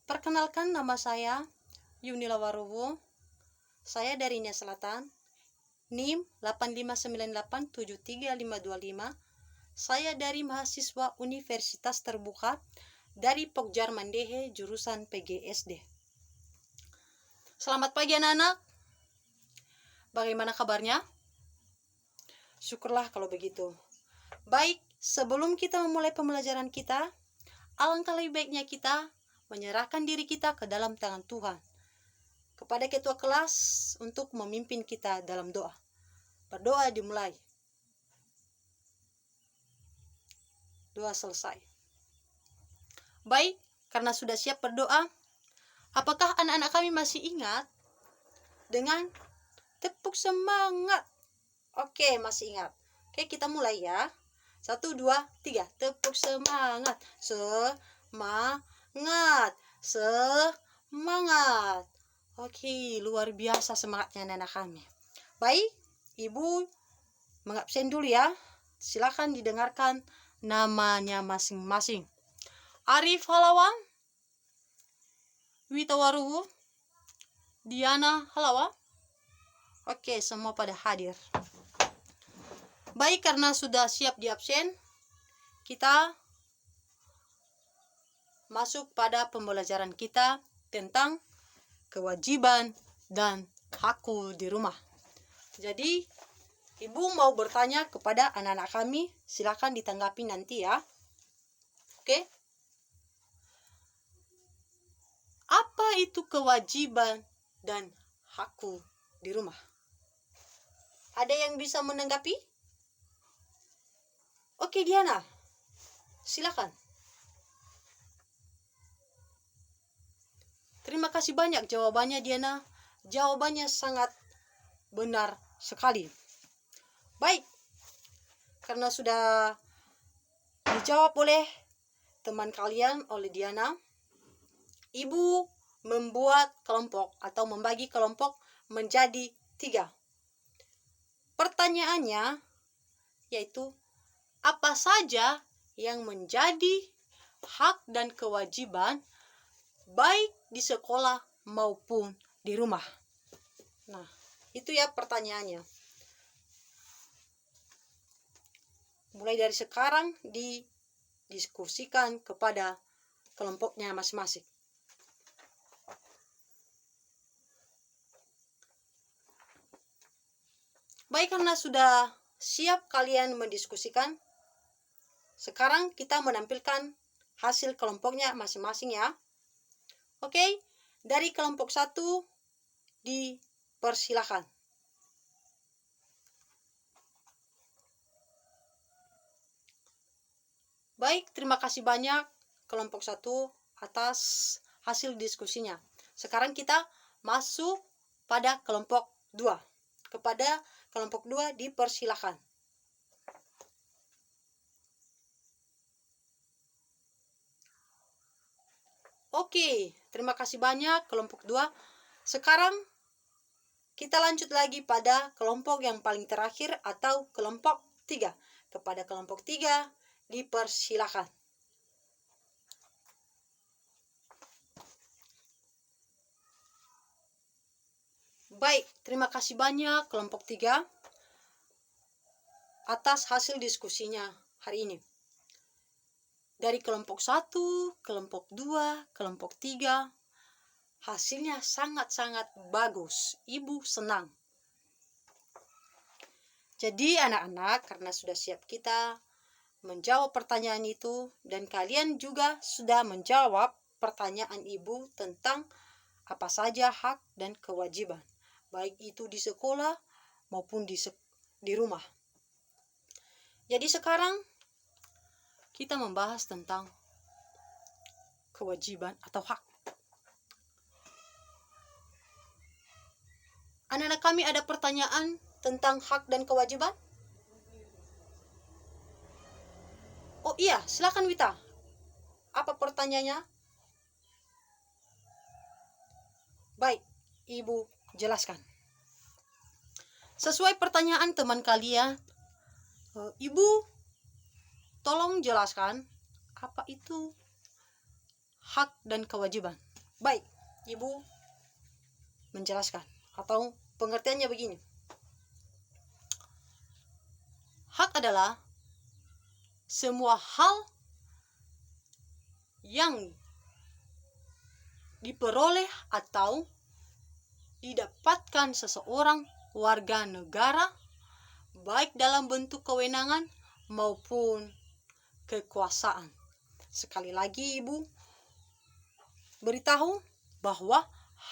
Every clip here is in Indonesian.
Perkenalkan, nama saya Yunila Warowo. Saya dari Nia Selatan, NIM 859873525. Saya dari mahasiswa Universitas Terbuka dari Pokjar Mandehe, jurusan PGSD. Selamat pagi anak-anak. Bagaimana kabarnya? Syukurlah kalau begitu. Baik, sebelum kita memulai pembelajaran kita, alangkah lebih baiknya kita menyerahkan diri kita ke dalam tangan Tuhan, kepada ketua kelas untuk memimpin kita dalam doa. Berdoa dimulai. Doa selesai. Baik, karena sudah siap berdoa, apakah anak-anak kami masih ingat dengan tepuk semangat? Oke, masih ingat. Oke, kita mulai ya. 1, 2, 3. Tepuk semangat. Semangat. Semangat. Oke, luar biasa semangatnya anak-anak kami. Baik, Ibu mengabsen dulu ya. Silakan didengarkan namanya masing-masing. Arif Halawa, Wita Waruhu, Diana Halawa. Oke, semua pada hadir. Baik, karena sudah siap di absen, kita masuk pada pembelajaran kita tentang kewajiban dan hakul di rumah. Jadi, Ibu mau bertanya kepada anak-anak kami, silakan ditanggapi nanti ya. Oke? Apa itu kewajiban dan hakul di rumah? Ada yang bisa menanggapi? Oke, Diana, silakan. Terima kasih banyak jawabannya, Diana. Jawabannya sangat benar sekali. Baik, karena sudah dijawab oleh teman kalian, oleh Diana, Ibu membuat kelompok atau membagi kelompok menjadi 3. Pertanyaannya yaitu, apa saja yang menjadi hak dan kewajiban baik di sekolah maupun di rumah? Nah, itu ya pertanyaannya. Mulai dari sekarang didiskusikan kepada kelompoknya masing-masing. Baik, karena sudah siap kalian mendiskusikan, sekarang kita menampilkan hasil kelompoknya masing-masing ya. Oke, dari kelompok 1 dipersilakan. Baik, terima kasih banyak kelompok 1 atas hasil diskusinya. Sekarang kita masuk pada kelompok 2. Kepada kelompok 2 dipersilakan. Oke, terima kasih banyak kelompok 2. Sekarang kita lanjut lagi pada kelompok yang paling terakhir atau kelompok 3. Kepada kelompok 3 dipersilakan. Baik, terima kasih banyak kelompok 3 atas hasil diskusinya hari ini. Dari kelompok 1, kelompok 2, kelompok 3, hasilnya sangat-sangat bagus. Ibu senang. Jadi anak-anak, karena sudah siap kita menjawab pertanyaan itu, dan kalian juga sudah menjawab pertanyaan Ibu tentang apa saja hak dan kewajiban, baik itu di sekolah maupun di rumah. Jadi sekarang kita membahas tentang kewajiban atau hak. Anak-anak kami ada pertanyaan tentang hak dan kewajiban? Oh iya, silakan Wita. Apa pertanyaannya? Baik, Ibu jelaskan. Sesuai pertanyaan teman kalian, Ibu tolong jelaskan apa itu hak dan kewajiban. Baik, Ibu menjelaskan atau pengertiannya begini. Hak adalah semua hal yang diperoleh atau didapatkan seseorang warga negara, baik dalam bentuk kewenangan maupun kekuasaan. Sekali lagi Ibu beritahu bahwa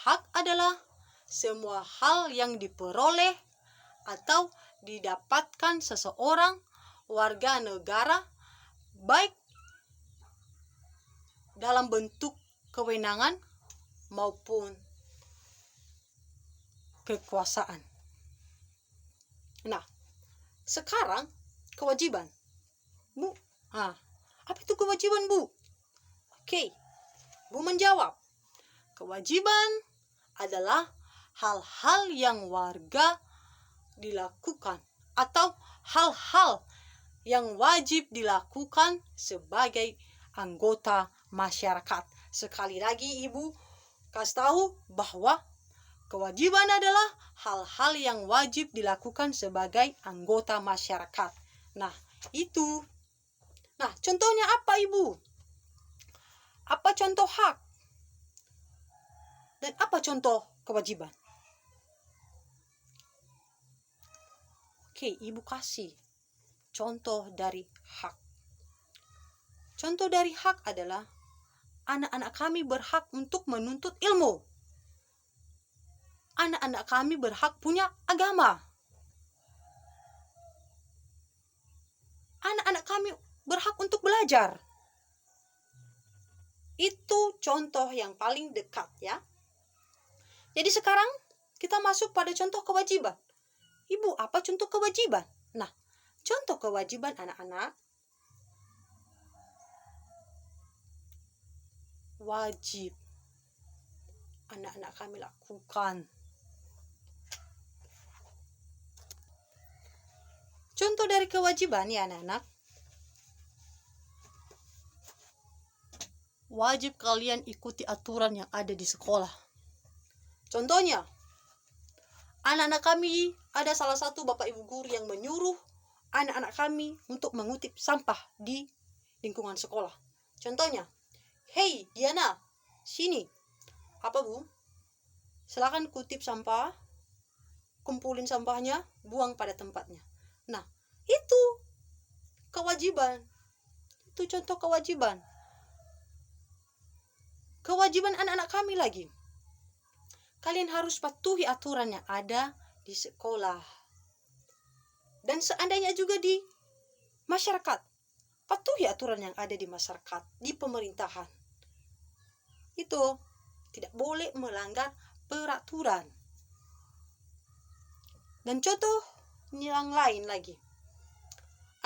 hak adalah semua hal yang diperoleh atau didapatkan seseorang warga negara, baik dalam bentuk kewenangan maupun kekuasaan. Nah, sekarang kewajiban. Bu, apa itu kewajiban, Bu? Oke, Bu menjawab. Kewajiban adalah hal-hal yang warga dilakukan atau hal-hal yang wajib dilakukan sebagai anggota masyarakat. Sekali lagi Ibu kasih tahu bahwa kewajiban adalah hal-hal yang wajib dilakukan sebagai anggota masyarakat. Nah, itu. Nah, contohnya apa Ibu? Apa contoh hak? Dan apa contoh kewajiban? Oke, Ibu kasih contoh dari hak. Contoh dari hak adalah anak-anak kami berhak untuk menuntut ilmu. Anak-anak kami berhak punya agama. Anak-anak kami berhak untuk belajar. Itu contoh yang paling dekat ya. Jadi sekarang kita masuk pada contoh kewajiban. Ibu, apa contoh kewajiban? Nah, contoh kewajiban anak-anak wajib anak-anak kami lakukan. Contoh dari kewajiban ya anak-anak. Wajib kalian ikuti aturan yang ada di sekolah. Contohnya, anak-anak kami ada salah satu bapak ibu guru yang menyuruh anak-anak kami untuk mengutip sampah di lingkungan sekolah. Contohnya, "Hei Diana, sini." Apa Bu? Silakan kutip sampah, kumpulin sampahnya, buang pada tempatnya. Nah, itu kewajiban. Itu contoh kewajiban. Kewajiban anak-anak kami lagi. Kalian harus patuhi aturan yang ada di sekolah. Dan seandainya juga di masyarakat. Patuhi aturan yang ada di masyarakat, di pemerintahan. Itu tidak boleh melanggar peraturan. Dan contoh yang lain lagi.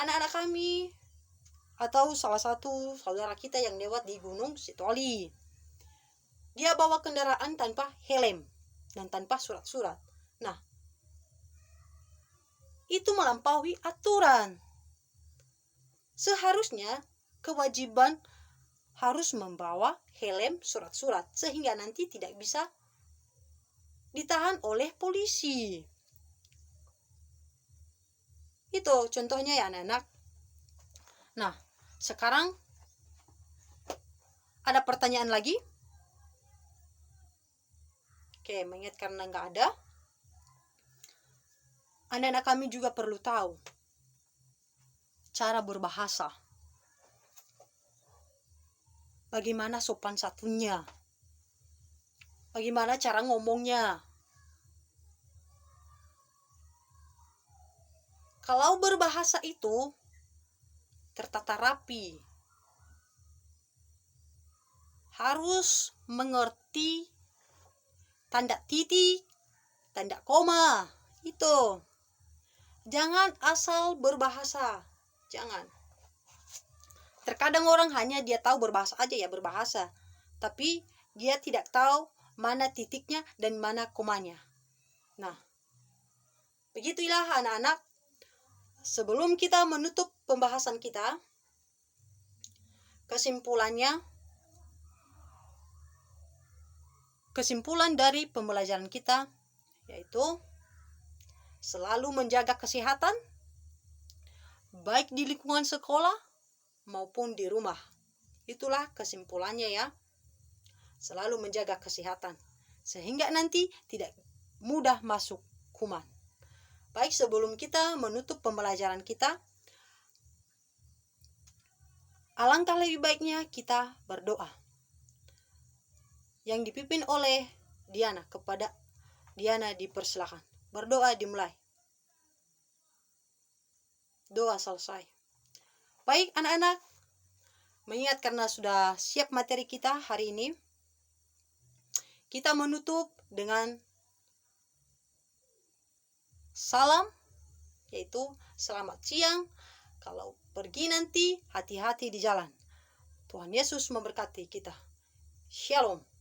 Anak-anak kami atau salah satu saudara kita yang lewat di Gunung Sitoli. Dia bawa kendaraan tanpa helm dan tanpa surat-surat. Nah, itu melampaui aturan. Seharusnya kewajiban harus membawa helm, surat-surat, sehingga nanti tidak bisa ditahan oleh polisi. Itu contohnya ya anak-anak. Nah, sekarang ada pertanyaan lagi? Oke, mengingat karena nggak ada, anak-anak kami juga perlu tahu cara berbahasa. Bagaimana sopan santunnya? Bagaimana cara ngomongnya? Kalau berbahasa itu tertata rapi, harus mengerti tanda titik, tanda koma, itu. Jangan asal berbahasa, jangan. Terkadang orang hanya dia tahu berbahasa aja ya berbahasa, tapi dia tidak tahu mana titiknya dan mana komanya. Nah, begitulah anak-anak. Sebelum kita menutup pembahasan kita, kesimpulannya, kesimpulan dari pembelajaran kita yaitu selalu menjaga kesehatan baik di lingkungan sekolah maupun di rumah. Itulah kesimpulannya ya. Selalu menjaga kesehatan sehingga nanti tidak mudah masuk kuman. Baik, sebelum kita menutup pembelajaran kita, alangkah lebih baiknya kita berdoa. Yang dipimpin oleh Diana, kepada Diana dipersilakan. Berdoa dimulai. Doa selesai. Baik anak-anak, mengingat karena sudah siap materi kita hari ini, kita menutup dengan salam, yaitu selamat siang. Kalau pergi nanti hati-hati di jalan. Tuhan Yesus memberkati kita. Shalom.